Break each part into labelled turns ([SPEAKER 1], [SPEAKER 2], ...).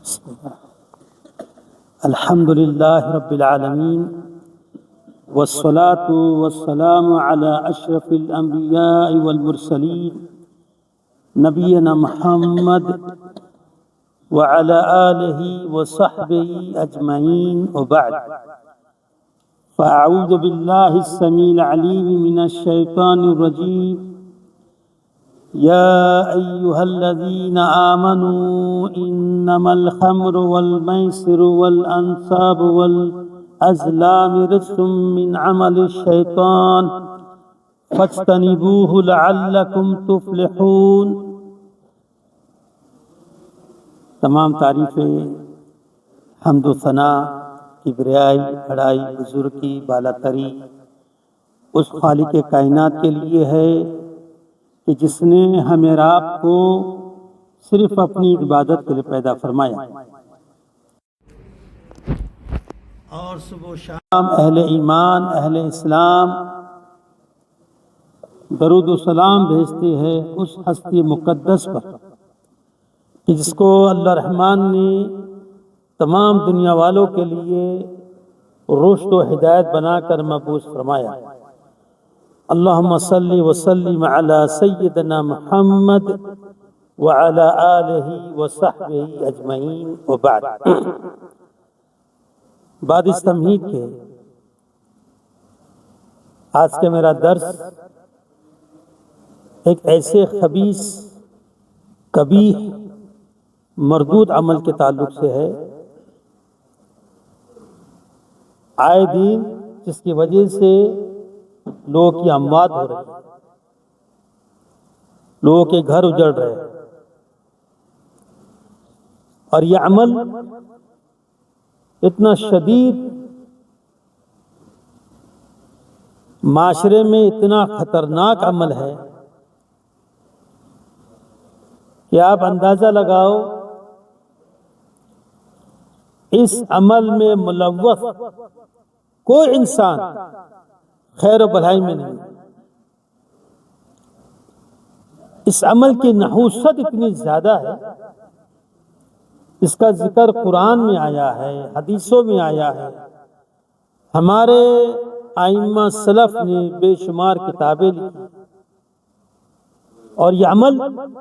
[SPEAKER 1] بسم الله الحمد لله رب العالمين والصلاة والسلام على أشرف الأنبياء والمرسلين نبينا محمد وعلى آله وصحبه أجمعين وبعد فأعوذ بالله السميع العليم من الشيطان الرجيم يا أيها الذين آمنوا إنما الخمر والميسر والأنصاب والأزلام رجس من عمل الشيطان فاجتنبوه لعلكم تفلحون۔ تمام تعریفیں حمد و ثنا کبریائی بڑائی بزرگ کی بالا تری اس خالق کائنات کے لیے ہے کہ جس نے ہمیں اور آپ کو صرف اپنی عبادت کے لیے پیدا فرمایا، اور صبح و شام اہل ایمان اہل اسلام درود و سلام بھیجتے ہیں اس ہستی مقدس پر کہ جس کو اللہ رحمان نے تمام دنیا والوں کے لیے رشد و ہدایت بنا کر مبعوث فرمایا۔ اللہم صلی وسلم علی سیدنا محمد وعلی آلہ وصحبہ اجمعین وبعد۔ بعد اس تمہید کے آج کا میرا درس ایک ایسے خبیث قبیح مردود عمل کے تعلق سے ہے، آئے دن جس کی وجہ سے لوگوں کی اموات ہو رہی ہے، لوگوں کے گھر اجڑ رہے ہیں، اور یہ عمل اتنا شدید معاشرے میں اتنا خطرناک عمل ہے کہ آپ اندازہ لگاؤ اس عمل میں ملوث کوئی انسان خیر و بھلائی میں نہیں۔ اس عمل کی نحوست اتنی زیادہ ہے، اس کا ذکر قرآن میں آیا ہے، حدیثوں میں آیا ہے، ہمارے ائمہ سلف نے بے شمار کتابیں لکھی، اور یہ عمل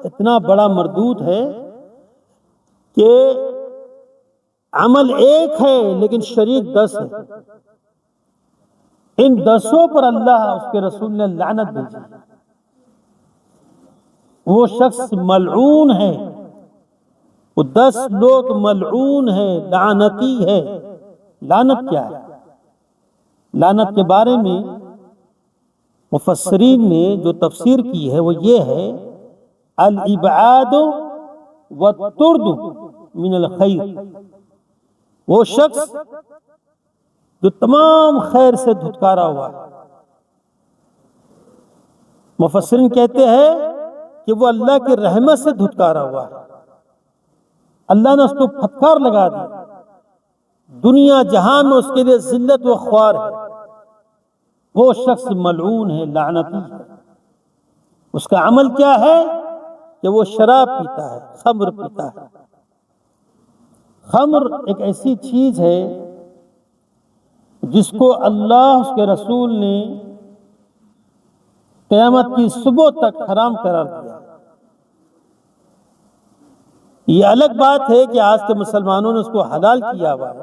[SPEAKER 1] اتنا بڑا مردود ہے کہ عمل ایک ہے لیکن شریک 10 ہے۔ ان 10 پر اللہ اس کے رسول نے لعنت بھیجی۔ وہ شخص ملعون ہے، وہ 10 لوگ ملعون ہے، لعنتی ہے۔ لعنت کیا ہے؟ لعنت کے بارے میں مفسرین نے جو تفسیر کی ہے وہ یہ ہے، الابعاد والطرد من الخیر۔ وہ شخص جو تمام خیر سے دھتکارا ہوا ہے۔ مفسرین کہتے ہیں کہ وہ اللہ کی رحمت سے دھتکارا ہوا ہے، اللہ نے اس کو پھٹکار لگا دی، دنیا جہان میں اس کے لیے ذلت و خوار ہے۔ وہ شخص ملعون ہے، لعنتی ہے۔ اس کا عمل کیا ہے کہ وہ شراب پیتا ہے، خمر پیتا ہے۔ خمر ایک ایسی چیز ہے جس کو اللہ اس کے رسول نے قیامت کی صبح تک حرام قرار دیا۔ یہ الگ بات ہے کہ آج کے مسلمانوں نے اس کو حلال کیا ہوا ہے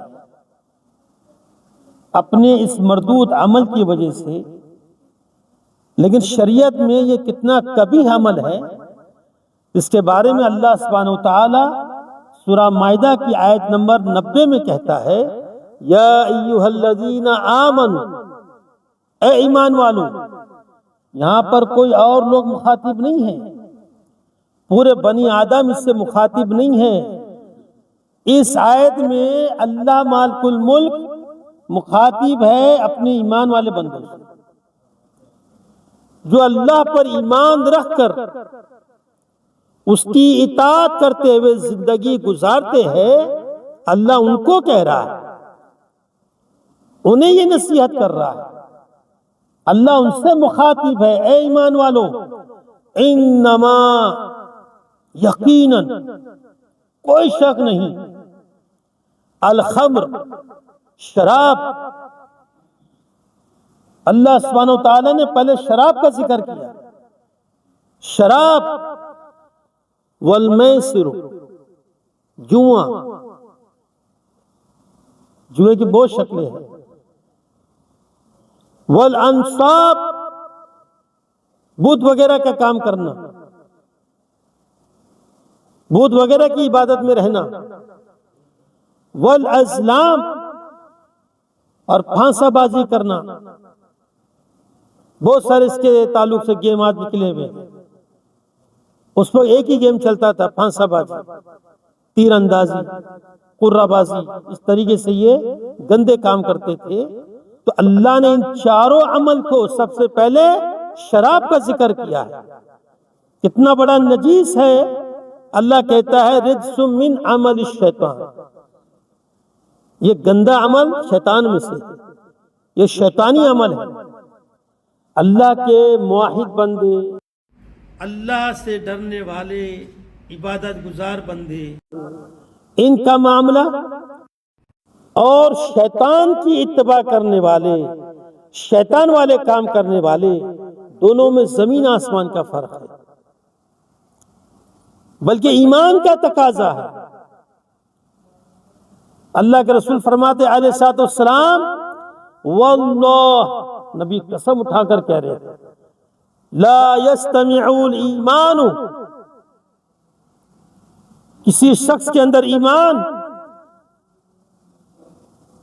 [SPEAKER 1] اپنے اس مردود عمل کی وجہ سے، لیکن شریعت میں یہ کتنا قبیح عمل ہے اس کے بارے میں اللہ سبحانہ وتعالی سورہ مائدہ کی آیت نمبر 90 میں کہتا ہے، یا ایھا الذین آمنوا، اے ایمان والو۔ یہاں پر کوئی اور لوگ مخاطب نہیں ہیں، پورے بنی آدم اس سے مخاطب نہیں ہے۔ اس آیت میں اللہ مالک الملک مخاطب ہے اپنے ایمان والے بندوں سے، جو اللہ پر ایمان رکھ کر اس کی اطاعت کرتے ہوئے زندگی گزارتے ہیں۔ اللہ ان کو کہہ رہا ہے، انہیں یہ نصیحت کر رہا ہے۔ اللہ ان سے مخاطب ہے، اے ایمان والو، انما یقیناً کوئی شک نہیں الخمر، شراب۔ اللہ سبحانہ و تعالیٰ نے پہلے شراب کا ذکر کیا، شراب، والمیسر، جوا، جوئے کی بہت شکلیں ہیں، والانصاب، بت وغیرہ کا کام کرنا، بت وغیرہ کی عبادت میں رہنا، والازلام، اور پھانسا بازی کرنا۔ بہت سارے اس کے تعلق سے گیمات نکلے ہوئے، اس میں ایک ہی گیم چلتا تھا، پھانسا بازی، تیر اندازی، قرہ بازی، اس طریقے سے یہ گندے کام کرتے تھے۔ تو اللہ نے ان چاروں عمل کو سب سے پہلے شراب کا ذکر کیا ہے، کتنا بڑا نجیس ہے۔ اللہ کہتا ہے رجس من عمل الشیطان، یہ گندا عمل شیطان میں سے، یہ شیطانی عمل ہے۔ اللہ کے موحد بندے، اللہ سے ڈرنے والے، عبادت گزار بندے، ان کا معاملہ اور شیطان کی اتباع کرنے والے، شیطان والے کام کرنے والے، دونوں میں زمین آسمان کا فرق ہے، بلکہ ایمان کا تقاضا ہے۔ اللہ کے رسول فرماتے علیہ الصلوۃ والسلام، واللہ، نبی قسم اٹھا کر کہہ رہے ہیں، لا یستمع الایمان، کسی شخص کے اندر ایمان،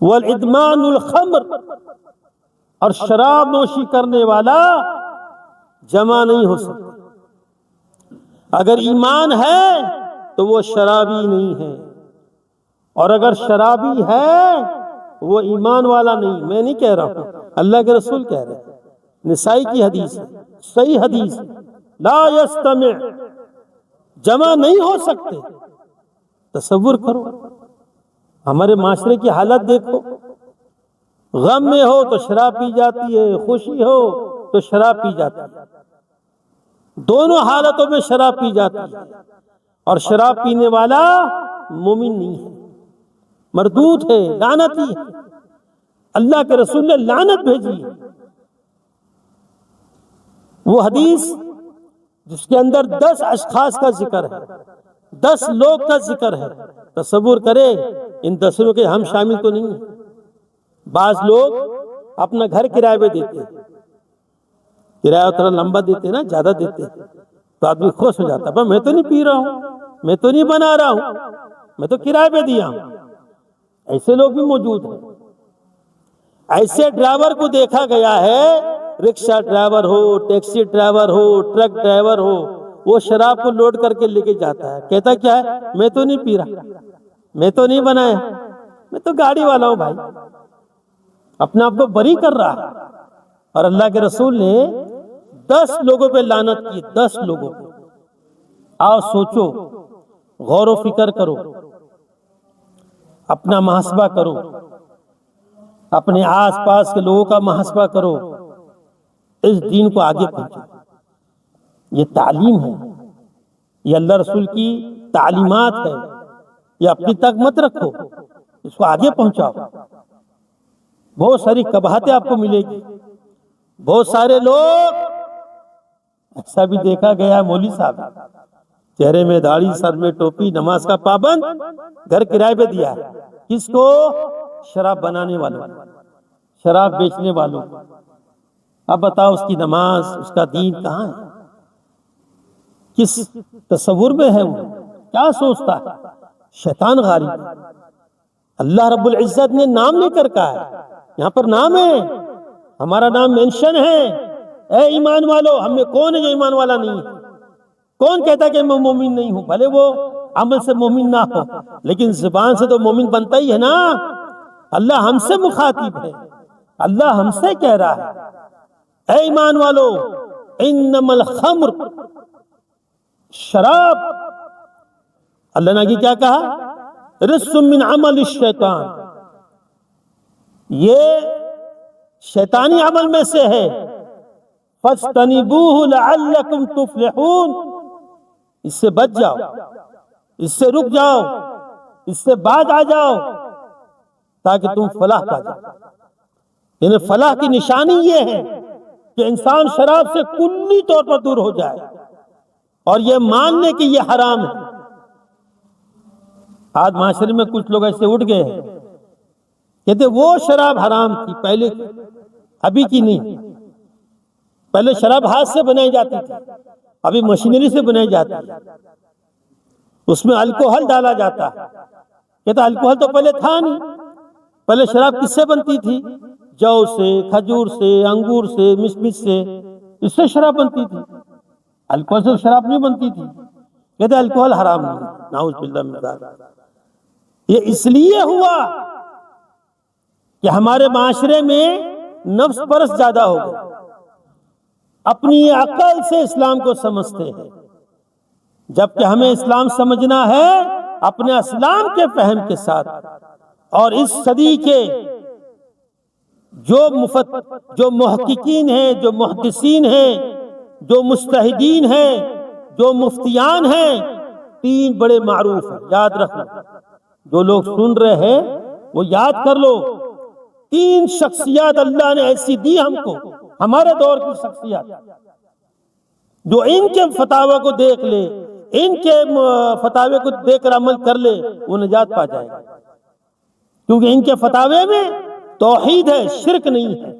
[SPEAKER 1] والادمان الخمر، اور شراب نوشی کرنے والا جمع نہیں ہو سکتا۔ اگر ایمان ہے تو وہ شرابی نہیں ہے، اور اگر شرابی ہے وہ ایمان والا نہیں۔ میں نہیں کہہ رہا ہوں، اللہ کے رسول کہہ رہے ہیں، نسائی کی حدیث ہے، صحیح حدیث، لا یستمع، جمع نہیں ہو سکتے۔ تصور کرو، ہمارے معاشرے کی حالت دیکھو، غم میں ہو تو شراب پی جاتی ہے، خوشی ہو تو شراب پی جاتی ہے، دونوں حالتوں میں شراب پی جاتی ہے، اور شراب پینے والا مومن نہیں ہے، مردود ہے، لعنتی ہے۔ اللہ کے رسول نے لعنت بھیجی ہے۔ وہ حدیث جس کے اندر 10 اشخاص کا ذکر ہے، 10 لوگ کا ذکر ہے، تصور کرے ان 10 کے ہم شامل تو نہیں ہیں۔ بعض لوگ اپنا گھر کرائے پہ دیتے ہیں، کرایہ تھوڑا لمبا دیتے ہیں نا، زیادہ دیتے ہیں تو آدمی خوش ہو جاتا ہے، میں تو نہیں پی رہا ہوں، میں تو نہیں بنا رہا ہوں، میں تو کرائے پہ دیا ہوں۔ ایسے لوگ بھی موجود ہیں۔ ایسے ڈرائیور کو دیکھا گیا ہے، رکشہ ڈرائیور ہو، ٹیکسی ڈرائیور ہو، ٹرک ڈرائیور ہو، وہ شراب کو لوڈ کر کے لے کے جاتا ہے، کہتا کیا ہے، میں تو نہیں پی رہا، میں تو نہیں بنایا، میں تو گاڑی والا ہوں۔ بھائی اپنے آپ کو بری کر رہا ہے۔ اور اللہ کے رسول نے 10 لوگوں پہ لعنت کی، 10 لوگوں پہ۔ آؤ سوچو، غور و فکر کرو، اپنا محاسبہ کرو، اپنے آس پاس کے لوگوں کا محاسبہ کرو، اس دین کو آگے پہنچو۔ یہ تعلیم ہے، یہ اللہ رسول کی تعلیمات ہے، یہ اپنی تک مت رکھو، اس کو آگے پہنچاؤ۔ بہت ساری قباحتیں آپ کو ملے گی۔ بہت سارے لوگ، ایسا بھی دیکھا گیا، مولوی صاحب چہرے میں داڑھی، سر میں ٹوپی، نماز کا پابند، گھر کرائے پہ دیا ہے، کس کو؟ شراب بنانے والوں، شراب بیچنے والوں۔ اب بتاؤ اس کی نماز، اس کا دین کہاں ہے؟ کس تصور میں ہے؟ وہ کیا سوچتا ہے؟ شیطان غالب۔ اللہ رب العزت نے نام لے کر کہا ہے، یہاں پر نام ہے، ہمارا نام مینشن ہے، اے ایمان والو۔ ہم میں کون ہے جو ایمان والا نہیں ہے؟ کون کہتا کہ میں مومن نہیں ہوں؟ بھلے وہ عمل سے مومن نہ ہو، لیکن زبان سے تو مومن بنتا ہی ہے نا۔ اللہ ہم سے مخاطب ہے، اللہ ہم سے کہہ رہا ہے، اے ایمان والو، انما الخمر، شراب، اللہ نے کیا کہا؟ رجس من عمل الشیطان، یہ شیطانی عمل میں سے ہے، فاجتنبوہ لعلکم تفلحون، اس سے بچ جاؤ، اس سے رک جاؤ، اس سے باز آ جاؤ، تاکہ تم فلاح پا جاؤ۔ یعنی فلاح کی نشانی یہ ہے کہ انسان شراب سے کلی طور پر دور ہو جائے اور یہ مان لے کہ یہ حرام ہے۔ آج معاشرے میں کچھ لوگ ایسے اٹھ گئے ہیں، کہتے وہ شراب حرام تھی پہلے، ابھی کی نہیں۔ پہلے شراب ہاتھ سے بنائی جاتی تھی، ابھی مشینری سے بنائی جاتی ہے، اس میں الکوہل ڈالا جاتا ہے۔ کہتا الکوہل تو پہلے تھا نہیں، پہلے شراب کس سے بنتی تھی؟ جو سے، کھجور سے، انگور سے، مشمش سے، اس سے شراب بنتی تھی، الکوہل سے شراب نہیں بنتی تھی۔ کہتے الکوہل حرام نہیں، نعوذ باللہ من ذالک۔ یہ اس لیے ہوا کہ ہمارے معاشرے میں نفس پرست زیادہ ہو گئے، اپنی عقل سے اسلام کو سمجھتے ہیں، جبکہ ہمیں اسلام سمجھنا ہے اپنے اسلام کے فہم کے ساتھ۔ اور اس صدی کے جو محققین ہیں، جو محدثین ہیں، جو مجتہدین ہیں، جو مفتیان ہیں، تین بڑے معروف ہیں، یاد رکھنا۔ جو لوگ سن رہے ہیں وہ یاد کر لو، تین شخصیات اللہ نے ایسی دی ہم کو، ہمارے دور کی شخصیات، جو ان کے فتاوی کو دیکھ لے، ان کے فتاوی کو دیکھ کر عمل کر لے، وہ نجات پا جائے گا۔ کیونکہ ان کے فتاوی میں توحید ہے، شرک نہیں ہے،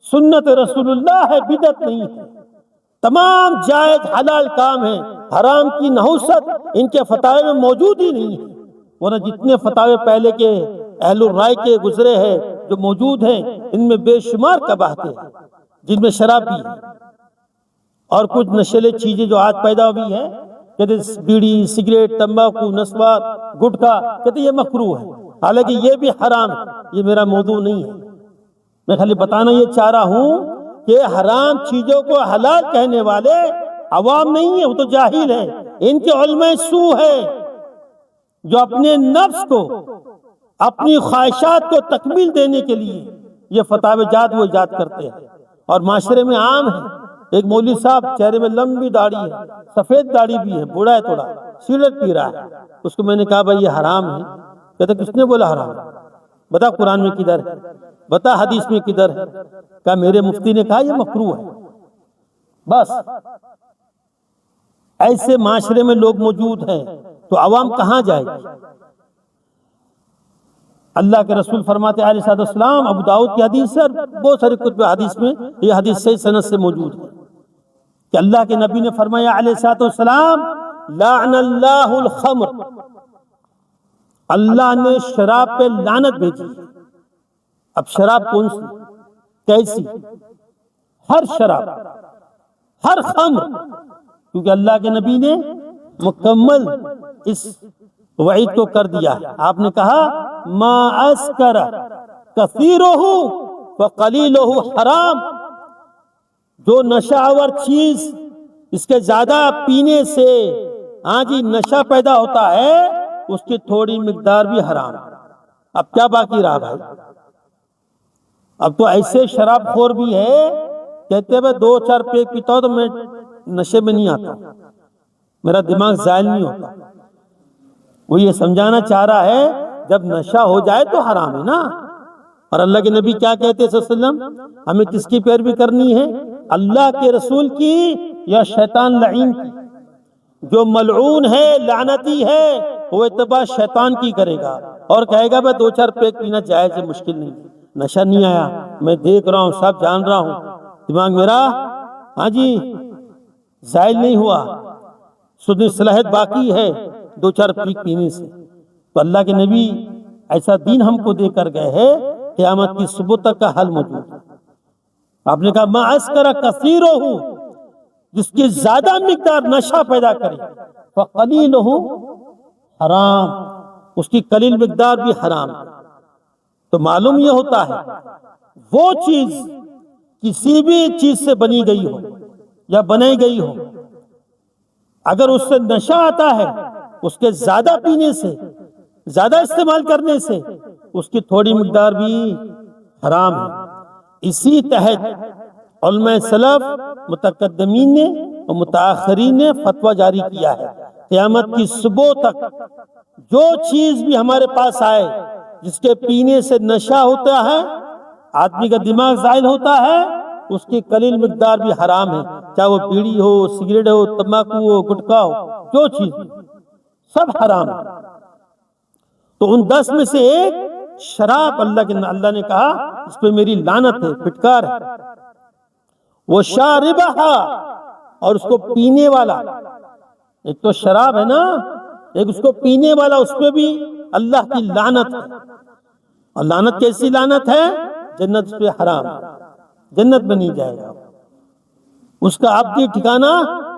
[SPEAKER 1] سنت رسول اللہ ہے، بدعت نہیں ہے، تمام جائز حلال کام ہیں، حرام کی نحوست ان کے فتاوی میں موجود ہی نہیں ہے۔ ورنہ جتنے فتاوی پہلے کے اہل الرائے کے گزرے ہیں جو موجود ہیں، ان میں بے شمار قباحتیں ہیں، جن میں شراب بھی ہے اور کچھ نشیلے چیزیں جو آج پیدا ہوئی ہیں، کہتے بیڑی، سگریٹ، تمباکو، نسوار، گٹکا، کہتے یہ مکروہ ہے، حالانکہ یہ بھی حرام ہے۔ یہ میرا موضوع نہیں ہے، میں خالی بتانا یہ چاہ رہا ہوں کہ حرام چیزوں کو حلال کہنے والے عوام نہیں ہیں، وہ تو جاہل ہیں، ان کے علماء سو ہے جو اپنے نفس کو، اپنی خواہشات کو تکمیل دینے کے لیے یہ فتاوی جات وہ ایجاد کرتے ہیں، اور معاشرے میں عام ہے۔ ایک مولوی صاحب چہرے میں لمبی داڑھی ہے، سفید داڑھی بھی ہے، بوڑھا ہے تھوڑا، سگریٹ پی رہا ہے۔ اس کو میں نے کہا بھائی یہ حرام ہے، کہتا کس نے بولا حرام ہے؟ بتا قرآن میں کدھر ہے، بتا حدیث میں کدھر ہے؟ کہا میرے مفتی نے کہا یہ مکروہ ہے۔ بس ایسے معاشرے میں لوگ موجود ہیں تو عوام کہاں جائے گی؟ اللہ کے رسول فرماتے ہیں علیہ السلام، ابو داؤد کی حدیث ہے اور بہت سارے کتب حدیث میں یہ حدیث صحیح سند سے موجود ہے کہ اللہ کے نبی نے فرمایا علیہ السلام، لعن اللہ الخمر، اللہ نے شراب پہ لعنت بھیجی۔ اب شراب کون سی، کیسی؟ ہر شراب، ہر خمر، کیونکہ اللہ کے نبی نے مکمل اس وعید کو کر دیا ہے۔ آپ نے کہا ما اسکر کثیرہ وقلیلہ حرام، جو نشہ آور چیز اس کے زیادہ پینے سے جی نشہ پیدا ہوتا ہے، اس کی تھوڑی مقدار بھی حرام۔ اب کیا باقی رہا بھائی؟ اب تو ایسے شراب خور بھی ہے، کہتے ہیں 2-4 پیک پیتا ہوں تو میں نشے میں نہیں آتا، میرا دماغ زائل نہیں ہوتا۔ وہ یہ سمجھانا چاہ رہا ہے جب نشہ ہو جائے تو حرام ہے نا۔ اور اللہ کے نبی کیا کہتے ہیں صلی اللہ علیہ وسلم؟ ہمیں کس کی پیروی کرنی ہے؟ اللہ کے رسول کی یا شیطان لعین کی؟ جو ملعون ہے، لعنتی ہے، وہ اتباع شیطان کی کرے گا اور کہے گا 2-4 پیک پینا جائز ہے، مشکل نہیں، نشہ نہیں آیا، میں دیکھ رہا ہوں، سب جان رہا ہوں، دماغ میرا جی زائل نہیں ہوا، سنی صلاحیت باقی ہے 2-4 پیک پینے سے۔ تو اللہ کے نبی ایسا دین ہم کو دے کر گئے ہیں، قیامت کی صبح تک کا حل موجود ہے۔ آپ نے کہا ما اسکر کثیرہ، جس کی زیادہ مقدار نشہ پیدا کرے، فقلیلہ حرام، اس کی قلیل مقدار بھی حرام۔ تو معلوم یہ ہوتا ہے وہ چیز کسی بھی چیز سے بنی گئی ہو یا بنائی گئی ہو، اگر اس سے نشہ آتا ہے، اس کے زیادہ پینے سے، زیادہ استعمال کرنے سے، اس کی تھوڑی مقدار بھی حرام ہے۔ اسی تحت علماء سلف، متقدمین نے اور متاخرین نے فتویٰ جاری کیا ہے، قیامت کی صبح تک جو چیز بھی ہمارے پاس آئے جس کے پینے سے نشہ ہوتا ہے، آدمی کا دماغ زائل ہوتا ہے، اس کی قلیل مقدار بھی حرام ہے، چاہے وہ بیڑی ہو، سگریٹ ہو، تمباکو ہو، گٹکا ہو، جو چیز سب حرام ہے۔ تو ان 10 میں سے ایک شراب، اللہ نے کہا اس پہ میری لعنت ہے، پھٹکار ہے۔ وہ شاربہا، اور اس کو پینے والا، ایک تو شراب ہے نا، ایک اس کو پینے والا، اس پہ بھی اللہ کی لعنت ہے۔ اور لعنت کیسی لعنت ہے؟ جنت اس پہ حرام، جنت میں نہیں جائے گا، اس کا ابدی ٹھکانہ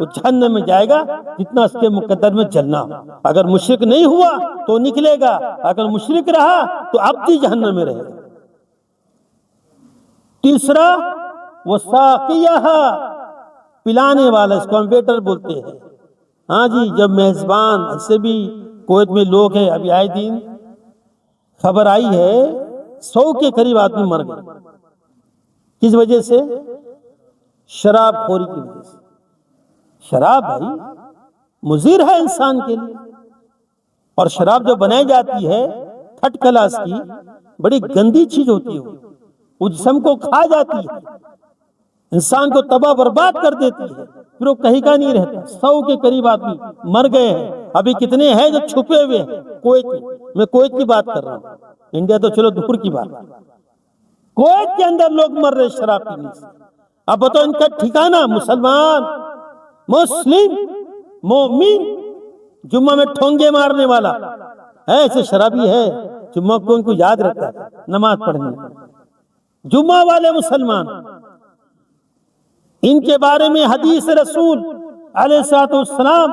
[SPEAKER 1] وہ جہنم میں جائے گا، جتنا اس کے مقدر میں جلنا۔ اگر مشرک نہیں ہوا تو نکلے گا، اگر مشرک رہا تو ابدی جہنم میں رہے گا۔ تیسرا وہ ساقیہ، پلانے والا، اس کو ہم ویٹر بولتے ہیں۔ ہاں جی، جب میزبان، ایسے بھی کویت میں لوگ ہیں، ابھی آئے دن خبر آئی ہے 100 کے قریب آدمی مر گئے، کس وجہ سے؟ شراب خوری کی وجہ سے۔ شراب بھائی مضر ہے انسان کے لیے، اور شراب جو بنائی جاتی ہے تھرڈ کلاس کی، بڑی گندی چیز ہوتی ہے، وہ جسم کو کھا جاتی ہے، انسان کو تباہ برباد کر دیتی ہے، پھر وہ کہیں کا نہیں رہتا۔ 100 کے قریب آدمی مر گئے ہیں، ابھی کتنے ہیں جو چھپے ہوئے ہیں کویت میں۔ میں کویت کی بات کر رہا ہوں، انڈیا تو چلو دور کی بات، کویت کے اندر لوگ مر رہے شراب پینے سے۔ اب بتاؤ ان کا ٹھکانہ، مسلمان، مسلم، مومن، جمعہ میں ٹھونگے مارنے والا ایسے شرابی ہے، جمعہ کو ان کو یاد رکھتا ہے نماز پڑھنے، جمعہ والے مسلمان۔ ان کے بارے میں حدیث رسول علیہ الصلوۃ والسلام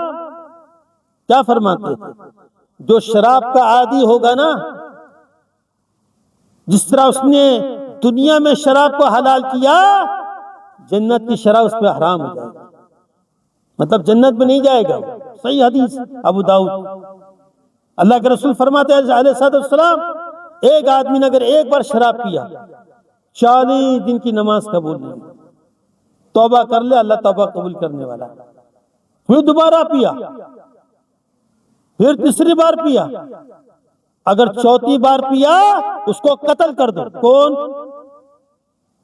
[SPEAKER 1] کیا فرماتے ہیں؟ جو شراب کا عادی ہوگا نا، جس طرح اس نے دنیا میں شراب کو حلال کیا، جنت کی شراب اس پہ حرام ہو جائے گا، مطلب جنت میں نہیں جائے گا۔ صحیح حدیث ابو داؤد۔ اللہ کے رسول فرماتے ہیں علیہ الصلوۃ والسلام، ایک آدمی نے اگر ایک بار شراب پیا، 40 دن کی نماز قبول نہیں، توبہ کر لے، اللہ توبہ قبول کرنے والا۔ پھر دوبارہ پیا، پھر تیسری بار پیا، اگر چوتھی بار پیا اس کو قتل کر دو۔ کون؟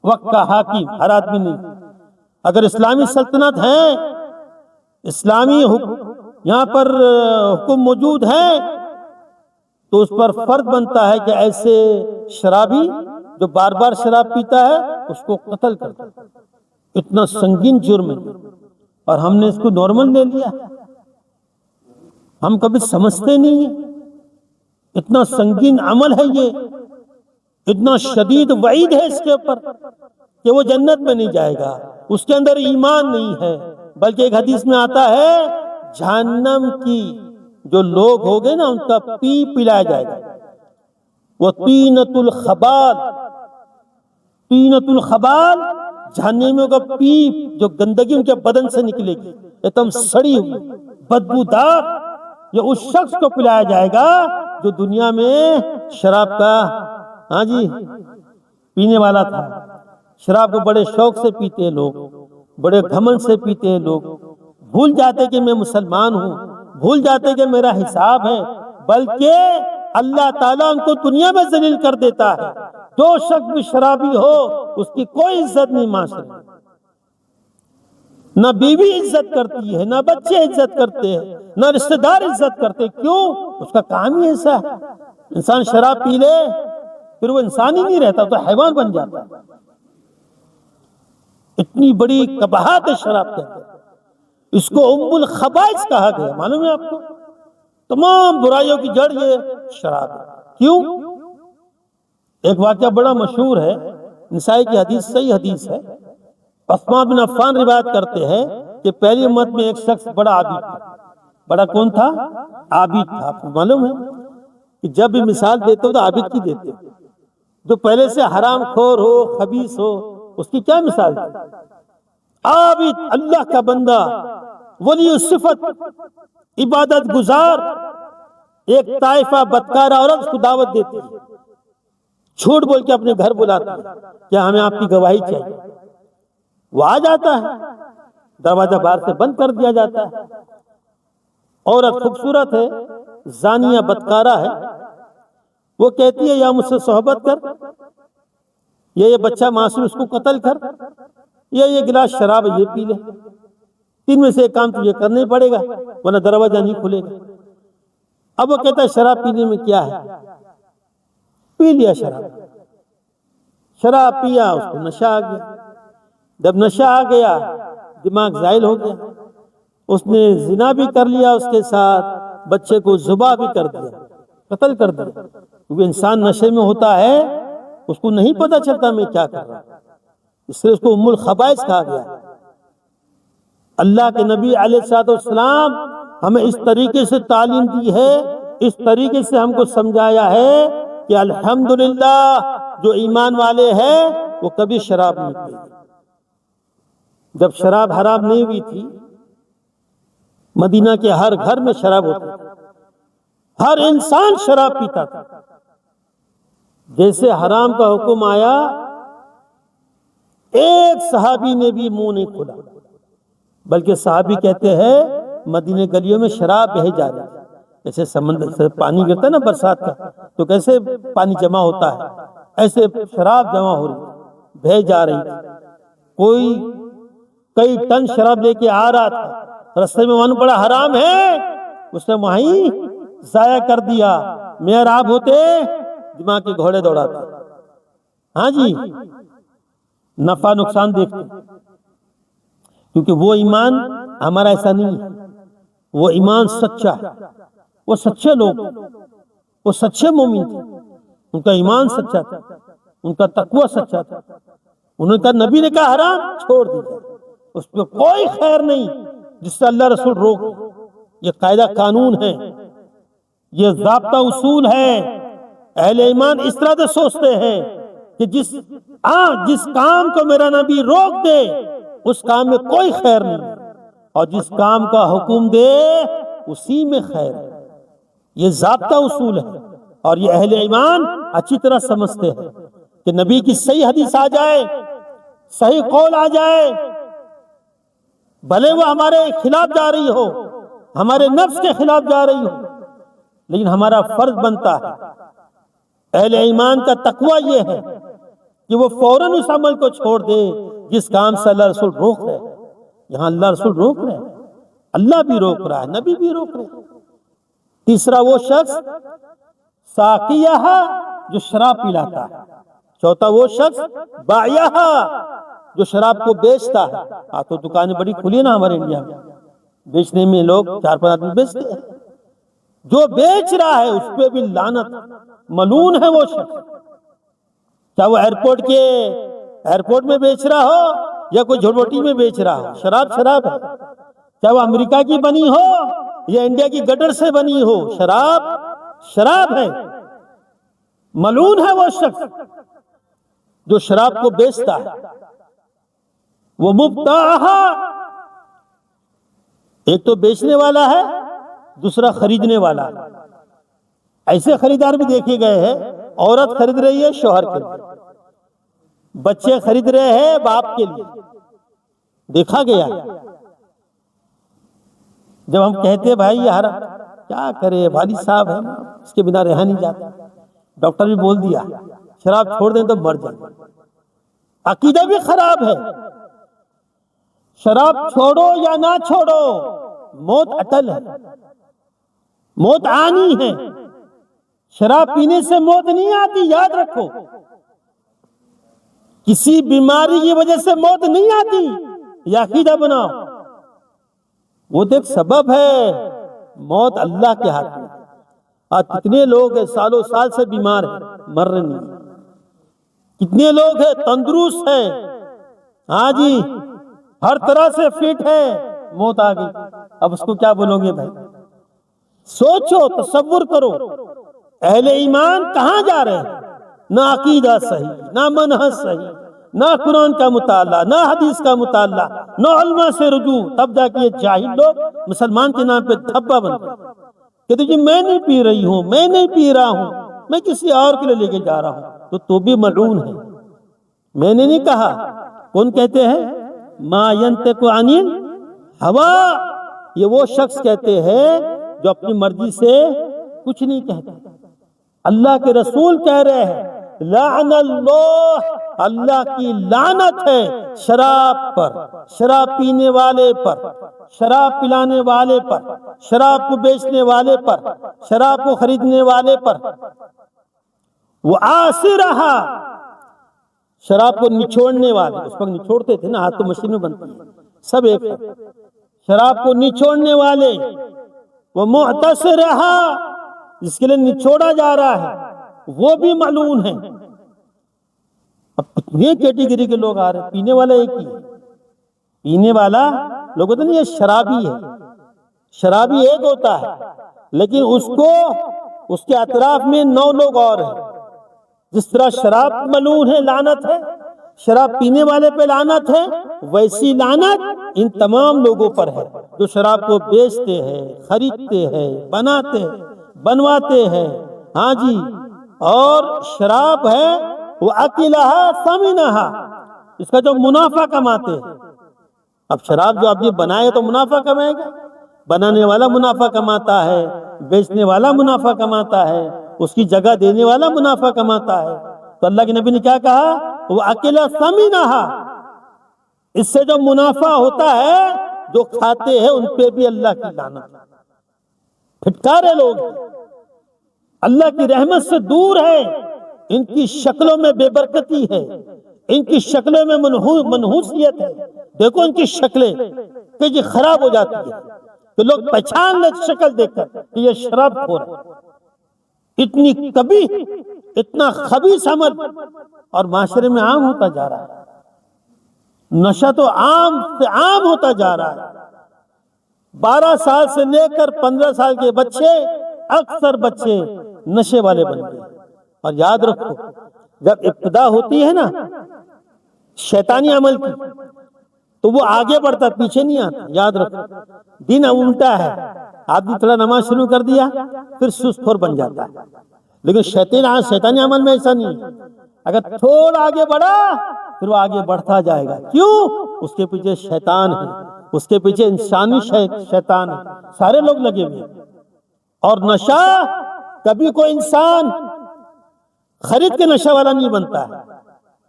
[SPEAKER 1] وقت کا حاکم، ہر آدمی نہیں۔ اگر اسلامی سلطنت ہے، اسلامی یہاں پر حکم موجود ہے، تو اس پر فرض بنتا ہے کہ ایسے شرابی جو بار بار شراب پیتا ہے اس کو قتل کر دو۔ اتنا سنگین جرم ہے، اور ہم نے اس کو نارمل لے لیا، ہم کبھی سمجھتے نہیں ہیں اتنا سنگین عمل ہے یہ، اتنا شدید وعید ہے اس کے اوپر کہ وہ جنت میں نہیں جائے گا، اس کے اندر ایمان نہیں ہے۔ بلکہ ایک حدیث میں آتا ہے جہنم کی جو لوگ ہوگے نا، ان کا پی پلایا جائے گا، وہ طینۃ الخبال، طینۃ الخبال، جہنمیوں کا پیپ، جو گندگی ان کے بدن سے نکلے گی ایک دم سڑی ہوئی بدبودار، یہ اس شخص کو پلایا جائے گا جو دنیا میں شراب کا ہاں جی پینے والا تھا۔ شراب کو بڑے شوق سے پیتے ہیں لوگ، بڑے گھمنڈ سے پیتے ہیں لوگ، بھول جاتے کہ میں مسلمان ہوں، بھول جاتے کہ میرا حساب ہے، بلکہ اللہ تعالیٰ ان کو دنیا میں ذلیل کر دیتا ہے۔ جو شخص بھی شرابی ہو اس کی کوئی عزت نہیں معاشرے میں، نہ بیوی عزت کرتی ہے، نہ بچے عزت کرتے ہیں، نہ رشتہ دار عزت کرتے۔ کیوں؟ اس کا کام ہی ایسا ہے۔ انسان شراب پی لے پھر وہ انسان ہی نہیں رہتا، تو حیوان بن جاتا ہے۔ اتنی بڑی قباحت ہے شراب کے اندر، اس کو ام الخبائث کہا گیا، معلوم ہے آپ کو؟ تمام برائیوں کی جڑ یہ شراب ہے۔ کیوں؟ ایک واقعہ بڑا مشہور ہے، نسائی کی حدیث، صحیح حدیث ہے۔ عثمان بن عفان روایت کرتے ہیں کہ پہلی امت میں ایک شخص بڑا عابد تھا۔ بڑا کون تھا؟ عابد تھا۔ آپ کو معلوم ہے کہ جب بھی مثال دیتے ہو تو عابد کی دیتے ہو، جو پہلے سے حرام خور ہو، خبیث ہو، اس کی کیا مثال ہے؟ عابد، اللہ کا بندہ، ولی صفت، عبادت گزار۔ ایک طائفہ بدکارہ عورت اس کو دعوت دیتی ہے، جھوٹ بول کے اپنے گھر بلاتی ہے، کیا ہمیں آپ کی گواہی چاہیے؟ وہ آ جاتا ہے، دروازہ باہر سے بند کر دیا جاتا ہے۔ عورت خوبصورت ہے، زانیہ بدکارہ ہے، وہ کہتی ہے یا مجھ سے صحبت کر، یا یہ بچہ معصوم اس کو قتل کر، یا یہ گلاس شراب یہ پی لے، تین میں سے ایک کام تجھے کرنا ہی پڑے گا ورنہ دروازہ نہیں کھلے گا۔ اب وہ کہتا ہے شراب پینے میں کیا ہے، پی لیا شراب پیا، اس کو نشہ آ گیا۔ جب نشہ آ گیا دماغ زائل ہو گیا، اس نے زنا بھی کر لیا اس کے ساتھ، بچے کو ذبح بھی کر دیا، قتل کر دیا، کیونکہ انسان نشے میں ہوتا ہے اس کو نہیں پتہ چلتا میں کیا کر رہا ہوں، اس لیے اس کو ام الخبائث کہا گیا۔ اللہ کے نبی علیہ الصلوۃ والسلام ہمیں اس طریقے سے تعلیم دی ہے، اس طریقے سے ہم کو سمجھایا ہے کہ الحمدللہ جو ایمان والے ہیں وہ کبھی شراب نہیں پیتے۔ جب شراب حرام نہیں ہوئی تھی مدینہ کے ہر گھر میں شراب ہوتی تھی، ہر انسان شراب پیتا تھا۔ جیسے حرام کا حکم آیا ایک صحابی نے بھی منہ نہیں کھولا، بلکہ صحابی کہتے ہیں مدینے گلیوں میں شراب بہہ جا رہی ہے، جیسے سمندر سے پانی گرتا ہے نا برسات کا تو کیسے پانی جمع ہوتا ہے، ایسے شراب جمع ہو رہی بہہ جا رہی تھی۔ کوئی کئی ٹن شراب لے کے آ رہا تھا، رستے میں معلوم پڑا حرام ہے، اس نے وہیں ضائع کر دیا۔ میئر آپ ہوتے دماغ کے گھوڑے دوڑاتے، ہاں جی نفع نقصان دیکھتے، کیونکہ وہ ایمان ہمارا ایسا نہیں ہے، وہ ایمان سچا ہے، وہ سچے لوگ، وہ سچے مومن تھے، ان کا ایمان سچا تھا، ان کا تقوی سچا تھا، انہوں نے کہا نبی نے کہا حرام چھوڑ دیا، اس پہ کوئی خیر نہیں جس سے اللہ رسول روک۔ یہ قاعدہ قانون ہے، یہ ضابطہ اصول ہے۔ اہل ایمان اس طرح سے سوچتے ہیں کہ جس کام کو میرا نبی روک دے اس کام میں کوئی خیر نہیں، اور جس کام کا حکم دے اسی میں خیر ہے۔ یہ ضابطہ اصول ہے، اور یہ اہل ایمان اچھی طرح سمجھتے ہیں کہ نبی کی صحیح حدیث آ جائے، صحیح قول آ جائے، بھلے وہ ہمارے خلاف جا رہی ہو، ہمارے نفس کے خلاف جا رہی ہو، لیکن ہمارا فرض بنتا ہے۔ اہل ایمان کا تقوی یہ ہے کہ وہ فوراً اس عمل کو چھوڑ دے جس کام سے اللہ رسول روک رہے ہیں۔ یہاں اللہ رسول روک رہے ہیں، اللہ بھی روک رہا ہے، نبی بھی روک رہے ہیں۔ تیسرا وہ شخص ساقیہ جو شراب پلاتا ہے، چوتھا وہ شخص بائیہ جو شراب کو بیچتا ہے۔ تو دکانیں بڑی کھلی ہیں نا ہمارے انڈیا میں، بیچنے میں لوگ 4-5 آدمی بیچتے ہیں، جو بیچ رہا ہے اس پہ بھی لعنت، ملعون ہے وہ شخص، چاہے وہ ایئرپورٹ میں بیچ رہا ہو یا کوئی جھوٹی میں بیچ رہا ہو، شراب شراب ہے، چاہے وہ امریکہ کی بنی ہو یا انڈیا کی گٹر سے بنی ہو، شراب شراب ہے۔ ملعون ہے وہ شخص جو شراب کو بیچتا ہے۔ وہ مبتاعہ، ایک تو بیچنے والا ہے، دوسرا خریدنے والا ہے۔ ایسے خریدار بھی دیکھے گئے ہیں، عورت خرید رہی ہے شوہر کے لیے، بچے خرید رہے ہیں باپ کے لیے، دیکھا گیا۔ جب ہم کہتے ہیں بھائی یار کیا کرے، والد صاحب ہے اس کے بنا رہا نہیں جاتا، ڈاکٹر بھی بول دیا شراب چھوڑ دیں تو مر جائیں، عقیدہ بھی خراب ہے۔ شراب چھوڑو یا نہ چھوڑو موت اٹل ہے، موت آنی ہے۔ شراب پینے سے موت نہیں آتی، یاد رکھو، کسی بیماری کی وجہ سے موت نہیں آتی، یہ عقیدہ بناؤ۔ وہ تو ایک سبب ہے، موت اللہ کے ہاتھ میں۔ آج کتنے لوگ ہیں سالوں سال سے بیمار ہیں، مر رہے نہیں، کتنے لوگ ہیں تندرست ہیں، ہاں جی ہر طرح سے فٹ ہے، موت آ گئی، اب اس کو کیا بولو گے بھائی؟ سوچو، تصور کرو، اہل ایمان کہاں جا رہے ہیں؟ نہ عقیدہ صحیح، نہ منہج صحیح، نہ قرآن کا مطالعہ، نہ حدیث کا مطالعہ، نہ علماء سے رجوع، تب جا کے یہ جاہل لوگ مسلمان کے نام پہ دھبا بنتے کہتے جی میں نہیں پی رہی ہوں، میں نہیں پی رہا ہوں، میں کسی اور کے لیے لے کے جا رہا ہوں، تو بھی ملعون ہے۔ میں نے نہیں کہا، کون کہتے ہیں؟ ما ینطق عن الہوی، یہ وہ شخص کہتے ہیں جو اپنی مرضی سے کچھ نہیں کہتا، اللہ کے رسول کہہ رہے ہیں لعن اللہ، اللہ کی لعنت ہے شراب پر، شراب پینے والے پر، شراب پلانے والے پر، شراب کو بیچنے والے پر، شراب کو خریدنے والے پر، وآسرہا، شراب کو نچوڑنے والے، اس پر نچوڑتے تھے نا، ہاتھ تو مشین میں بنتی ہے، سب ایک ہے، شراب کو نچوڑنے والے، ومعتصرہا، جس کے لیے نچوڑا جا رہا ہے وہ بھی ملعون ہے۔ اب کتنے کیٹیگری کے لوگ آ رہے ہیں، پینے والا ایک ہی ہے، پینے والا لوگ ہوتے ہیں یہ شرابی ہے، شرابی ایک ہوتا ہے، لیکن اس کو اس کے اطراف میں 9 لوگ اور ہیں۔ جس طرح شراب ملعون ہے، لعنت ہے، شراب پینے والے پہ لعنت ہے، ویسی لعنت ان تمام لوگوں پر ہے جو شراب کو بیچتے ہیں، خریدتے ہیں، بناتے ہیں، بنواتے ہیں، ہاں جی، اور شراب ہے وہ اکلہا ثمنہا، اس کا جو منافع کماتے ہیں۔ اب شراب جو آپ یہ بنائے تو منافع کمائے گا، بنانے والا منافع کماتا ہے، بیچنے والا منافع کماتا ہے، اس کی جگہ دینے والا منافع کماتا ہے۔ تو اللہ کے نبی نے کیا کہا؟ وہ اکلہا ثمنہا، اس سے جو منافع ہوتا ہے جو کھاتے ہیں ان پہ بھی اللہ کی لعنت، پھٹکارے لوگ اللہ کی رحمت سے دور ہے، ان کی شکلوں میں بے برکتی ہے، ان کی شکلوں میں منحوسیت ہے۔ دیکھو ان کی شکلیں کہ یہ خراب ہو جاتی ہے تو لوگ پہچان لے شکل دیکھ کر کہ یہ شراب خور ہے۔ اتنی کبھی اتنا خبیث عمل اور معاشرے میں عام ہوتا جا رہا ہے، نشہ تو عام سے عام ہوتا جا رہا ہے۔ 12 سال سے لے کر 15 سال کے بچے، اکثر بچے نشے والے بن گئے۔ اور یاد رکھو جب ابتدا ہوتی ہے نا شیطانی عمل کی تو وہ آگے بڑھتا، پیچھے نہیں آتا۔ یاد رکھو دین الٹا ہے، آدمی تھوڑا نماز شروع کر دیا پھر سست خور بن جاتا ہے، لیکن شیطانی عمل میں ایسا نہیں ہے، اگر تھوڑا آگے بڑھا پھر وہ آگے بڑھتا جائے گا۔ کیوں؟ اس کے پیچھے شیطان ہے، اس کے پیچھے انسانی شیطان ہے، سارے لوگ لگے ہوئے۔ اور نشہ کبھی کوئی انسان خرید کے نشہ والا نہیں بنتا ہے،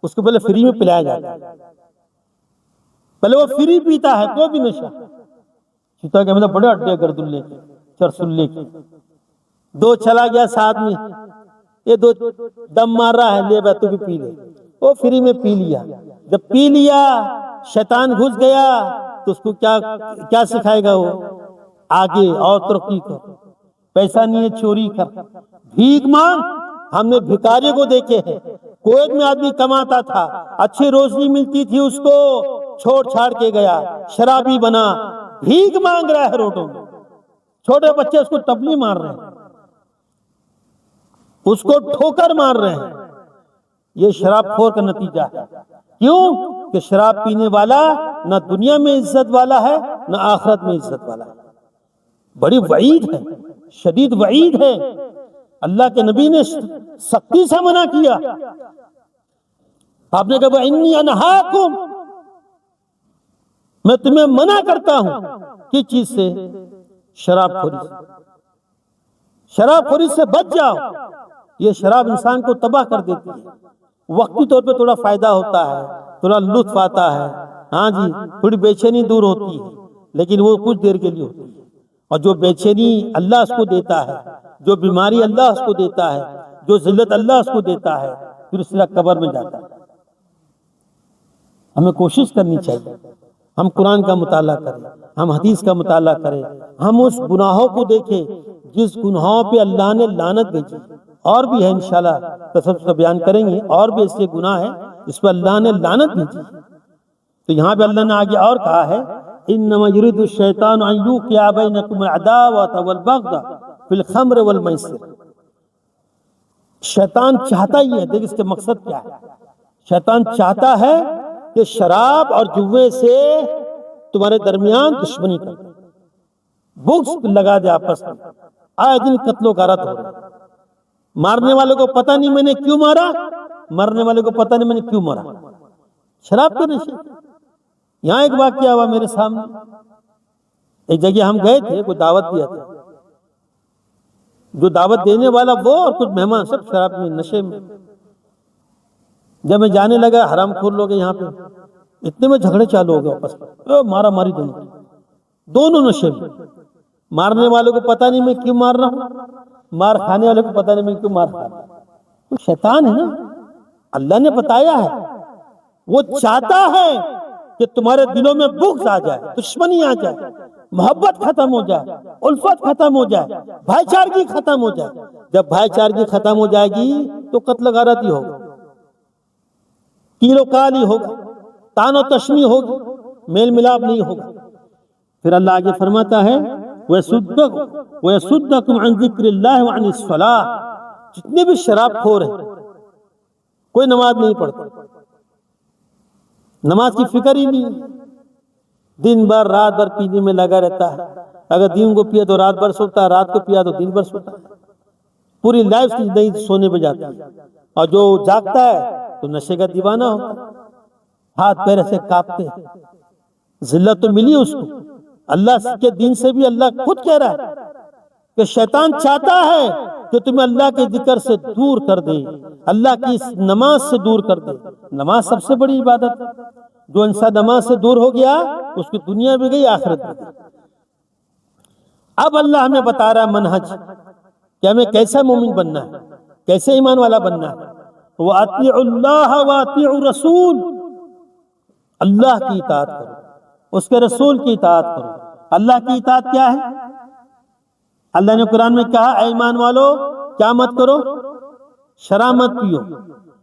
[SPEAKER 1] اس کو پہلے فری میں پلایا جاتا ہے، پہلے وہ فری پیتا ہے تو بھی نشہ۔ چیتا کہ مطلب بڑے اڈے گردلے کے، چرسلے کے، 2 چلا گیا ساتھ میں، یہ 2 دم مار رہا ہے، لے بھائی تو بھی پی لے، وہ فری میں پی لیا۔ جب پی لیا شیطان گھس گیا تو اس کو کیا سکھائے گا؟ وہ آگے اور ترقی کر، پیسہ نہیں ہے چوری کر، بھیک مانگ۔ ہم نے بھکاری کو دیکھے ہیں، کویت میں آدمی کماتا تھا، اچھی روزی ملتی تھی اس کو، چھوڑ چھاڑ کے گیا، شرابی بنا، بھیک مانگ رہا ہے روڈوں میں، چھوٹے بچے اس کو ٹپلی مار رہے ہیں، اس کو ٹھوکر مار رہے ہیں۔ یہ شراب خور کا نتیجہ ہے۔ کیوں کہ شراب پینے والا نہ دنیا میں عزت والا ہے نہ آخرت میں عزت والا ہے۔ بڑی وعید ہے، شدید وعید ہے۔ اللہ کے نبی نے سختی سے منع کیا۔ آپ نے کہا انی انہاکم، میں تمہیں منع کرتا ہوں کس چیز سے؟ شراب خوری سے۔ شراب خوری سے بچ جاؤ۔ یہ شراب انسان کو تباہ کر دیتی ہے۔ وقتی طور پہ تھوڑا فائدہ ہوتا ہے، تھوڑا لطف آتا ہے، ہاں جی، تھوڑی بے چینی دور ہوتی ہے، لیکن وہ کچھ دیر کے لیے ہوتی ہے۔ اور جو بے چینی اللہ اس کو دیتا ہے، جو بیماری اللہ اس کو دیتا ہے، جو ذلت اللہ اس کو دیتا ہے، پھر اس طرح قبر میں جاتا ہے۔ ہمیں کوشش کرنی چاہیے ہم قرآن کا مطالعہ کریں، ہم حدیث کا مطالعہ کریں، ہم اس گناہوں کو دیکھیں جس گناہوں پہ اللہ نے لعنت بھیجی۔ اور بھی ہے انشاءاللہ تفصیل سے بیان کریں گے، اور بھی ایسے گناہ ہیں جس پہ اللہ نے لعنت بھیجی۔ تو یہاں پہ اللہ نے آگے اور کہا ہے انما یرید الشیطان ان یوقع بینکم العداوۃ والبغض فی الخمر والمیسر۔ شیطان چاہتا ہی ہے، دیکھ اس کے مقصد کیا ہے؟ شیطان چاہتا ہے کہ شراب اور جوے سے تمہارے درمیان دشمنی کر، بغض لگا دے آپس میں، آئے دن قتل و غارت ہو رہا ہے۔ مارنے والے کو پتہ نہیں میں نے کیوں مارا، مرنے والے کو پتہ نہیں میں نے کیوں مارا، شراب کے نشے۔ یہاں ایک واقعہ ہوا میرے سامنے، ایک جگہ ہم گئے تھے، کوئی دعوت دیا تھا، جو دعوت دینے والا وہ اور کچھ مہمان سب شراب میں نشے میں. جب میں جانے لگا حرام خور لوگ یہاں پہ اتنے میں جھگڑے چالو ہو گئے آپس میں، مارا ماری دونوں نشے میں. مارنے والوں کو پتہ نہیں میں کیوں مار رہا ہوں، مار کھانے والے کو پتہ نہیں میں کیوں مار رہا ہوں. تو شیطان ہے نا، اللہ نے بتایا ہے وہ چاہتا ہے کہ تمہارے دلوں میں بغض آ جائے، دشمنی آ جائے، محبت ختم ہو جائے، الفت ختم ہو جائے، بھائی چارگی ختم ہو جائے. جب بھائی چارگی ختم ہو جائے گی تو قتل غارتی ہوگا، تیر و کال ہی ہوگا، تان و تشنی ہوگی، میل ملاپ نہیں ہوگا. پھر اللہ آگے فرماتا ہے وَيَصُدَّكُمْ عَنْ ذِكْرِ اللَّهِ وَعَنِ الصَّلَاةِ. جتنے بھی شراب خور ہیں کوئی نماز نہیں پڑھتا، نماز کی فکر ہی نہیں، دن بھر رات بھر پینے میں لگا رہتا ہے. اگر دن کو پیا تو رات بھر سوتا ہے، رات کو پیا تو دن بھر سوتا ہے، پوری لائف کی نہیں سونے پہ جاتا ہے. اور جو جاگتا ہے تو نشے کا دیوانہ ہوتا ہے، ہاتھ پیر سے کاپتے. ذلت تو ملی اس کو، اللہ کے دین سے بھی اللہ خود کہہ رہا ہے کہ شیطان چاہتا ہے کہ تمہیں اللہ کے ذکر سے دور کر دے، اللہ کی نماز سے دور کر دے. نماز سب سے بڑی عبادت ہے. جو انسان نماز سے دور ہو گیا اس کی دنیا بھی گئی، آخرت بھی گئی. اب اللہ ہمیں بتا رہا ہے منہج کہ ہمیں کیسا مومن بننا ہے، کیسے ایمان والا بننا ہے. وَأَطِيعُوا اللَّهَ وَأَطِيعُوا الرَّسُولَ. اللہ کی اطاعت کرو، اس کے رسول کی اطاعت کرو. اللہ کی اطاعت کیا ہے؟ اللہ نے قرآن میں کہا اے ایمان والو کیا مت کرو؟ شراب مت پیو.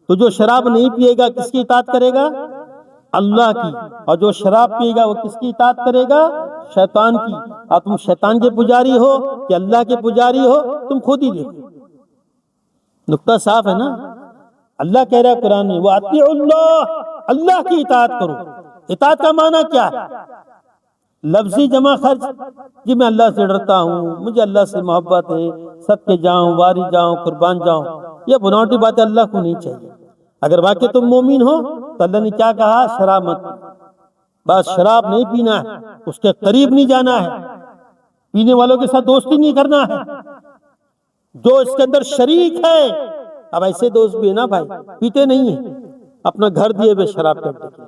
[SPEAKER 1] تو جو شراب نہیں پیے گا کس کی اطاعت کرے گا؟ اللہ کی. اور جو شراب پیے گا وہ کس کی اطاعت کرے گا؟ شیطان کی. اور تم شیطان کے پجاری ہو کہ اللہ کے پجاری ہو؟ تم خود ہی دیکھو. نقطہ صاف ہے نا. اللہ کہہ رہا ہے قرآن میں وَأَطِيعُوا اللَّهَ، اللہ کی اطاعت کرو. اطاعت کا معنی کیا ہے؟ لفظی جمع خرچ، جی میں اللہ سے ڈرتا ہوں، مجھے اللہ سے محبت ہے، سب کے جاؤں، واری جاؤں، قربان جاؤں. یہ بناوٹی باتیں اللہ کو نہیں چاہیے. اگر واقعی تم مومن ہو تو اللہ نے کیا کہا؟ شراب مت. بس شراب نہیں پینا ہے، اس کے قریب نہیں جانا ہے، پینے والوں کے ساتھ دوستی نہیں کرنا ہے. جو اس کے اندر شریک ہے، اب ایسے دوست بھی ہے نا بھائی پیتے نہیں ہیں، اپنا گھر دیے ہوئے شراب کرتے ہیں،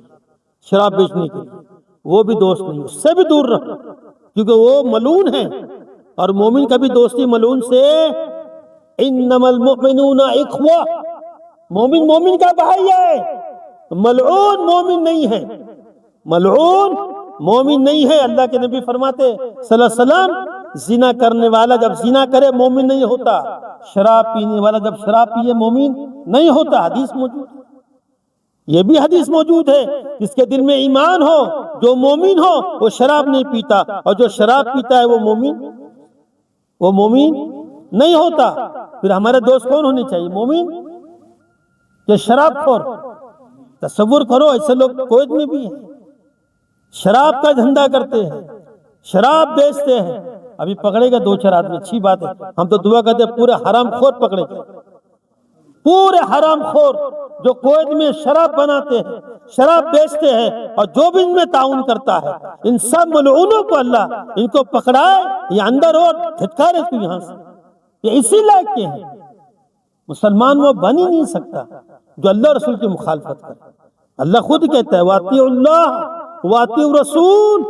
[SPEAKER 1] شراب بیچنے کے لیے، وہ بھی دوست نہیں، اس سے بھی دور رہو کیونکہ وہ ملعون ہے. اور مومن کا بھی دوستی ملعون سے. انما المؤمنون اخوہ، مومن مومن کا بھائی ہے، ملعون مومن نہیں ہے. ملعون مومن نہیں ہے. اللہ کے نبی فرماتے صلی اللہ علیہ وسلم زنا کرنے والا جب زنا کرے مومن نہیں ہوتا، شراب پینے والا جب شراب پیے مومن نہیں ہوتا. حدیث موجود ہے، یہ بھی حدیث موجود ہے. جس کے دل میں ایمان ہو، جو مومن ہو، وہ شراب نہیں پیتا، اور جو شراب پیتا ہے وہ مومن نہیں ہوتا. پھر ہمارے دوست کون ہونے چاہیے؟ مومن کہ شراب خور؟ تصور کرو ایسے لوگ کویت میں بھی ہیں، شراب کا دھندا کرتے ہیں، شراب بیچتے ہیں. ابھی پکڑے گا 2-4 آدمی، اچھی بات ہے. ہم تو دعا کرتے ہیں پورے حرام خور پکڑے گا، پورے حرام خور جو کویت میں شراب بناتے ہیں، شراب بیچتے ہیں، اور جو بھی ان میں تعاون کرتا ہے، ان سب ملعونوں کو اللہ ان کو پکڑائے یا اندر اور دھتکارے اس کو یہاں سے. یہ اسی لائق کے ہیں. مسلمان وہ بن ہی نہیں سکتا جو اللہ رسول کی مخالفت کرے. اللہ خود کہتا ہے وَأَطِيعُوا اللَّهَ وَأَطِيعُوا الرَّسُولَ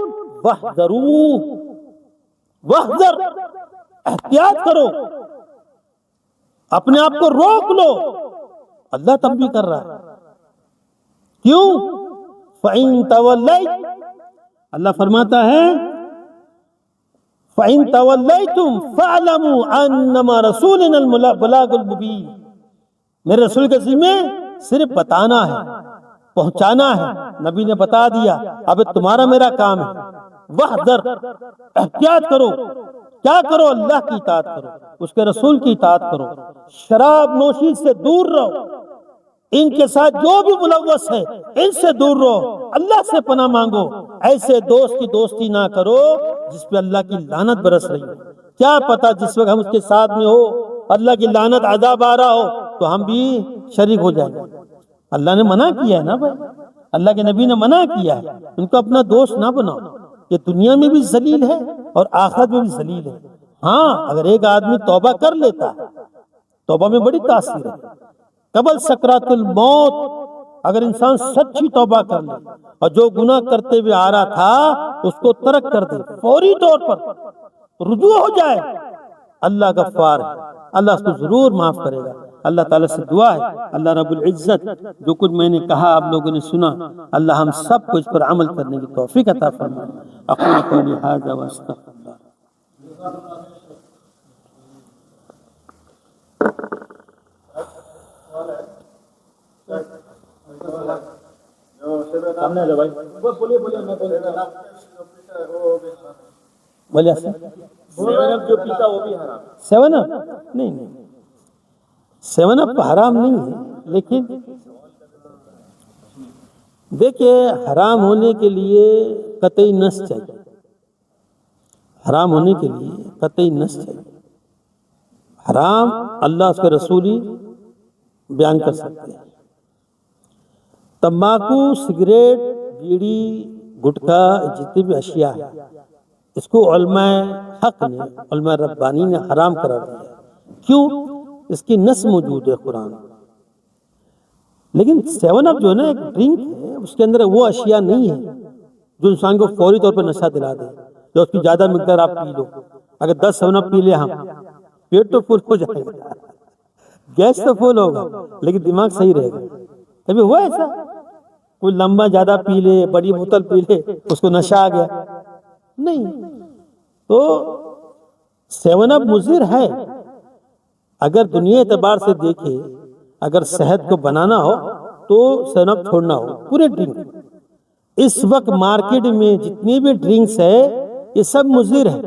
[SPEAKER 1] وَاحْذَرُوا. وَاحْذَرْ، احتیاط کرو، اپنے آپ کو روک لو. اللہ تنبیہ کر رہا ہے. کیوں؟ فَإِن تَوَلَّيْتُمْ، اللہ فرماتا ہے فَإِن تَوَلَّيْتُمْ فَاعْلَمُوا أَنَّمَا رَسُولِنَا الْبَلَاغُ الْمُبِينُ. میرے رسول کے ذمہ صرف بتانا ہے، پہنچانا ہے. نبی نے بتا دیا، اب تمہارا میرا کام ہے. وَاحْذَرْ، احتیاط کرو. کیا کرو؟ اللہ کی اطاعت کرو، اس کے رسول کی اطاعت کرو. شراب نوشی سے دور رہو، ان کے ساتھ جو بھی ملوث ہے ان سے دور رہو. اللہ سے پناہ مانگو. ایسے دوست کی دوستی نہ کرو جس پہ اللہ کی لعنت برس رہی ہے. کیا پتا جس وقت ہم اس کے ساتھ میں ہو اللہ کی لعنت عذاب آ رہا ہو تو ہم بھی شریک ہو جائیں گے. اللہ نے منع کیا ہے نا بھائی، اللہ کے نبی نے منع کیا ہے. ان کو اپنا دوست نہ بناؤ. یہ دنیا میں بھی ذلیل ہے اور آخرت میں بھی ذلیل ہے. ہاں اگر ایک آدمی توبہ کر لیتا ہے، توبہ میں بڑی تاثیر ہے، قبل سکرات الموت اگر انسان سچی توبہ کر لے اور جو گناہ کرتے ہوئے آ رہا تھا اس کو ترک کر دے، فوری طور پر رجوع ہو جائے، اللہ غفار ہے، اللہ اس کو ضرور معاف کرے گا۔ اللہ تعالیٰ سے دعا ہے اللہ رب العزت جو کچھ میں نے کہا آپ لوگوں نے سنا، اللہ ہم سب کو اس پر عمل کرنے کی توفیق عطا فرمائے۔ اقول قولی ھذا واستغفر اللہ۔
[SPEAKER 2] جو پیتا وہ بھی حرام۔
[SPEAKER 1] سیون اپ نہیں، سیون اپ حرام نہیں ہے، لیکن دیکھیے حرام ہونے کے لیے قطعی نص چاہیے، حرام ہونے کے لیے قطعی نص چاہیے۔ حرام اللہ اس کے رسول ہی بیان کر سکتے ہیں۔ تمباکو، سگریٹ، بیڑی، گٹکا، جتنی بھی اشیاء ہیں اس کو علماء حق نے، علماء ربانی نے حرام قرار دیا۔ کیوں؟ اس کی نص موجود ہے قرآن۔ لیکن سیون اپ جو ہے نا ایک ڈرنک ہے، اس کے اندر وہ اشیاء نہیں ہے جو انسان کو فوری طور پر نشہ دلا دے، جو اس کی زیادہ مقدار آپ پی لو۔ اگر 10 سیون اپ پی لے ہم، پیٹ تو فل ہو جائے گا، گیس تو فل ہوگا لیکن دماغ صحیح رہے گا۔ کبھی ہوا ایسا کوئی لمبا زیادہ پی لے، بڑی بوتل پی لے، اس کو نشہ آ گیا؟ نہیں۔ تو سیون اپ مضر ہے، اگر دنیا اعتبار سے دیکھے، اگر صحت کو بنانا ہو تو سیون اپ چھوڑنا ہو۔ پورے ڈرنک اس وقت مارکیٹ میں جتنی بھی ڈرنکس ہے یہ سب مضر ہے،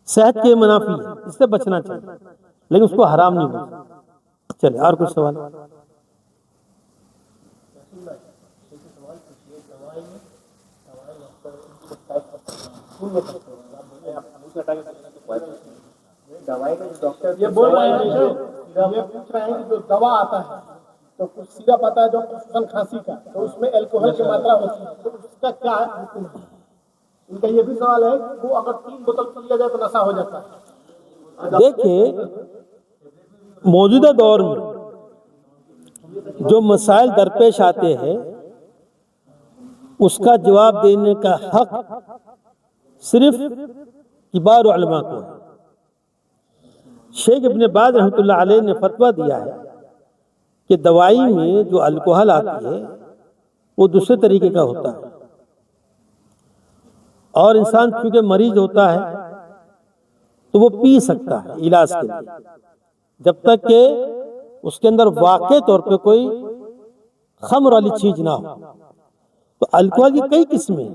[SPEAKER 1] صحت کے منافی ہے، اس سے بچنا چاہیے، لیکن اس کو حرام نہیں بولتے۔ چلے اور کچھ سوال؟
[SPEAKER 2] یہ بول رہے ہیں یہ پوچھ رہے ہیں کہ جو دوا آتا ہے تو کچھ سیرپ آتا ہے جو خصوصاً کھانسی کا، تو اس میں الکوہل کی ماترا ہوتی ہے، تو اس کا کیا حکم ہے؟ ان کا یہ بھی سوال ہے کہ وہ اگر 3 بوتل پی لیا جائے تو نشہ ہو جاتا ہے۔
[SPEAKER 1] دیکھیں موجودہ دور میں جو مسائل درپیش آتے ہیں اس کا جواب دینے کا حق صرف کبار علماء کو ہے۔ شیخ ابن باز رحمۃ اللہ علیہ نے فتویٰ دیا ہے کہ دوائی میں جو الکوہل آتی ہے وہ دوسرے طریقے کا ہوتا ہے، اور انسان چونکہ مریض ہوتا ہے تو وہ پی سکتا ہے علاج کے لیے، جب تک کہ اس کے اندر واقع طور پہ کوئی خمر والی چیز نہ ہو۔ تو الکوہل کی کئی قسمیں ہیں،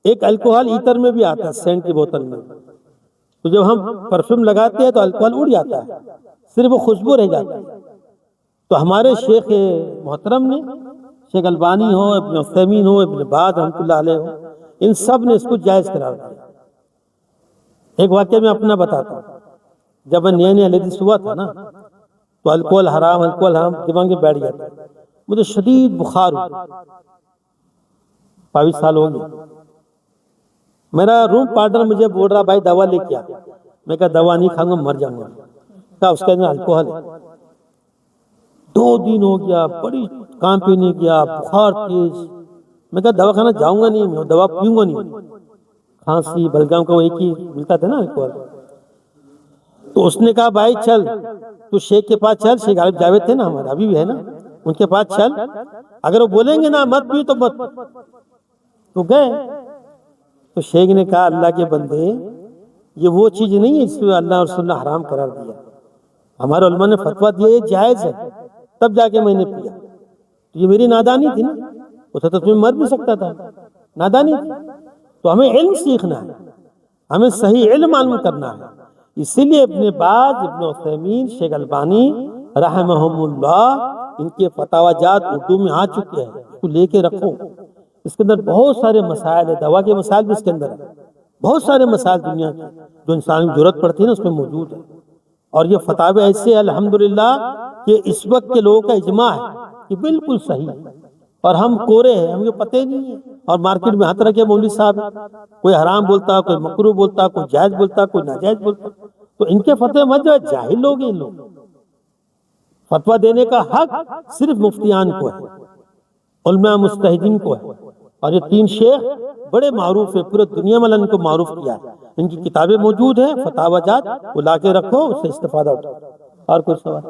[SPEAKER 1] ایک الکوہل ایتر میں بھی آتا ہے، سینٹ کی بوتل میں، تو جب ہم پرفیوم لگاتے ہیں تو الکوہل اڑ جاتا ہے، صرف وہ خوشبو رہ جاتی ہے۔ تو ہمارے شیخ محترم نے، شیخ البانی ہو، ابن عثیمین ہو، ابن باز رحمۃ اللہ علیہ ہو، ان سب نے اس کو جائز قرار دیا۔ ایک واقعہ میں اپنا بتاتا ہوں، جب میں نئے نئے حدیث ہوا تھا نا تو الکوہل حرام دماغ میں بیٹھ گیا تھا، مجھے شدید بخار ہوا، 22 سال ہو گئے۔ میرا روم پارٹنر مجھے بول رہا بھائی دوا لے کے آ، میں کہا دوا نہیں کھاؤں گا، مر جاؤں گا، کہا اس کے اندر الکوہل ہے۔ 2 دن ہو گیا، بڑی کام پہ نہیں گیا، بخار تیز، میں کہا دوا کھانا جاؤں گا نہیں، میں دوا پیوں گا نہیں، کھانسی بلگام کا وہ ایک ہی ملتا تھا نا الکوہل۔ تو اس نے کہا بھائی چل تو شیخ کے پاس چل، شیخ غالب جاوید تھے نا ہمارے ابھی بھی ہے نا، ان کے پاس چل، اگر وہ بولیں گے نا مت پیو تو مت۔ تو گئے تو شیخ نے کہا اللہ کے بندے یہ وہ چیز نہیں ہے جس میں اللہ اور رسول نے حرام قرار دیا، ہمارے علماء نے فتویٰ دیا یہ جائز ہے، تب جا کے میں نے پیا۔ تو یہ میری نادانی تھی نا، اسے تو تمہیں مر بھی سکتا تھا، نادانی تھی۔ تو ہمیں علم سیکھنا ہے، ہمیں صحیح علم معلوم کرنا ہے، اسی لیے ابن باز، ابن عثیمین، شیخ البانی رحمہم اللہ، ان کے فتاوی جات اردو میں آ چکے ہیں، اس کو لے کے رکھو۔ اس کے اندر بہت سارے مسائل ہیں، دوا کے مسائل بھی اس کے اندر ہیں، بہت سارے مسائل دنیا کے جو انسان کی ضرورت پڑتی ہے نا اس میں موجود ہے۔ اور یہ فتاوی ایسے الحمدللہ کہ اس وقت کے لوگوں کا اجماع ہے کہ بالکل صحیح ہے، اور ہم کورے ہیں، ہمیں پتہ ہی نہیں ہے، اور مارکیٹ میں ہر طرح کے مولوی صاحب ہیں، کوئی حرام بولتا، کوئی مکروہ بولتا، کوئی جائز بولتا، کوئی ناجائز بولتا، تو ان کے فتوے مت جو جاہل لوگ ہیں، ان لوگ فتویٰ دینے کا حق صرف مفتیان کو ہے، علماء مجتہدین کو ہے، اور یہ 3 شیخ بڑے معروف ہیں، پورے دنیا میں ان کو معروف کیا ہے، ان کی کتابیں موجود ہیں، فتاوی جات، وہ لا کے رکھو، اس سے استفادہ اٹھاؤ۔ اور کوئی سوال؟